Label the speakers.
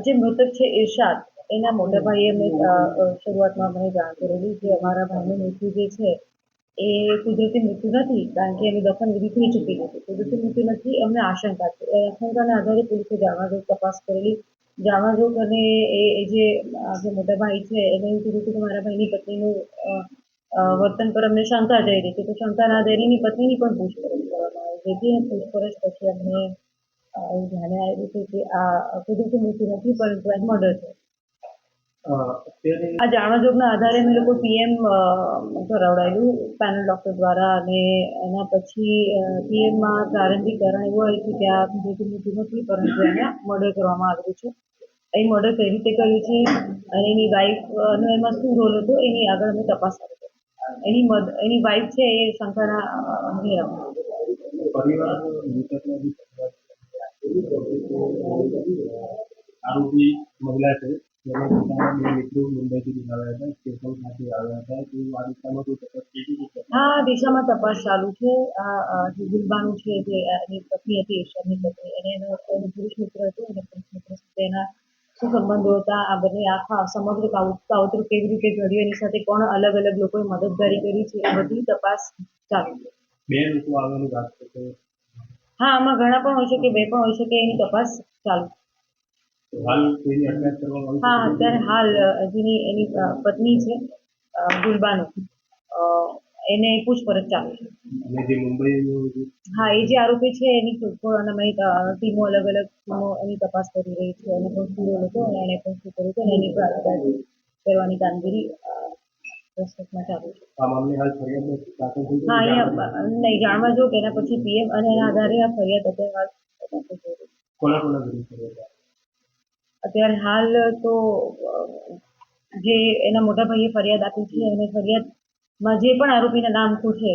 Speaker 1: જે મૃતક છે ઇરશાદ, એના મોટા ભાઈએ અમને શરૂઆતમાં મને જાણ કરેલી કે અમારા ભાઈનું મૃત્યુ જે છે એ કુદરતી મૃત્યુ નથી, કારણ કે એની દફનવિધિ થઈ ચૂકી હતી. કુદરતી મૃત્યુ નથી, અમને આશંકા છે. એ આશંકાના આધારે પોલીસે જાણવાજોગ તપાસ કરેલી. જાણવાજોગ અને એ જે મોટા ભાઈ છે એને એવું કીધું કે મારા ભાઈની પત્નીનું વર્તન પર અમને શંકા જઈ રહી છે, તો શંકાના આધારે એની પત્નીની પણ પૂછપરછ કરવામાં આવી. જેથી પૂછપરછ પછી અમને એવું ધ્યાને આવ્યું છે કે આ કુદરતી મૃત્યુ નથી, પરંતુ એક મર્ડર છે. આ જાણવાજોગના આધારે અમે લોકો પીએમ કરાવડાયેલું પેનલ ડોક્ટર દ્વારા, અને એના પછી પીએમમાં પ્રારંભિક કારણ એવું આવ્યું કે આ કુદરતી મૃત્યુ નથી, પરંતુ એને મર્ડર કરવામાં આવેલું છે. એ મર્ડર કઈ રીતે કર્યું છે અને એની વાઈફનો એમાં શું રોલ હતો એની આગળ અમે તપાસ કરી. એની વાઈફ છે એ શંકાના
Speaker 2: આરોપી મહિલા છે, જેને પોતાના બે મિત્રો મુંબઈથી બોલાવ્યા હતા, સ્ટેશન ખાતે આવ્યા હતા. તો આ દિશામાં કોઈ તપાસ થઈ છે?
Speaker 1: હા, દિશામાં તપાસ ચાલુ છે. આ જે ગુલબાનું છે, જે એની પત્ની હતી, ઈર્ષાદની પત્ની, એને એનો પુરુષ મિત્ર હતો, અને પુરુષ મિત્ર સાથે એના શું સંબંધો હતા, આ બંને આખા સમગ્ર કાવતરું કેવી રીતે ઘડ્યું, એની સાથે કોણ અલગ અલગ લોકોએ મદદગારી કરી છે, એ બધી તપાસ ચાલુ છે.
Speaker 2: બે લોકો આવવાની વાત છે?
Speaker 1: હા, આમાં ઘણા પણ હોય શકે, બે પણ હોય શકે, એની તપાસ ચાલુ છે. હા, અત્યારે હાલ જેની એની પત્ની છે ગુલબાનો, એને પૂછપરછ ચાલુ છે. હા, એ જે આરોપી છે એની શોધખોળ અને ટીમો અલગ અલગ ટીમો એની તપાસ કરી રહી છે. એને પણ શું રોલ હતો અને એને પણ શું કર્યું હતું, એની પણ આગળ કરવાની કામગીરી રસમાં ચાલુ છે. હા, અહીંયા નહીં જાણવા જો કે એના પછી પીએમ અને એના આધારે આ ફરિયાદ અત્યારે હાલ તો જે એના મોટા ભાઈએ ફરિયાદ આપી છે, અને ફરિયાદમાં જે પણ આરોપીના નામ શું છે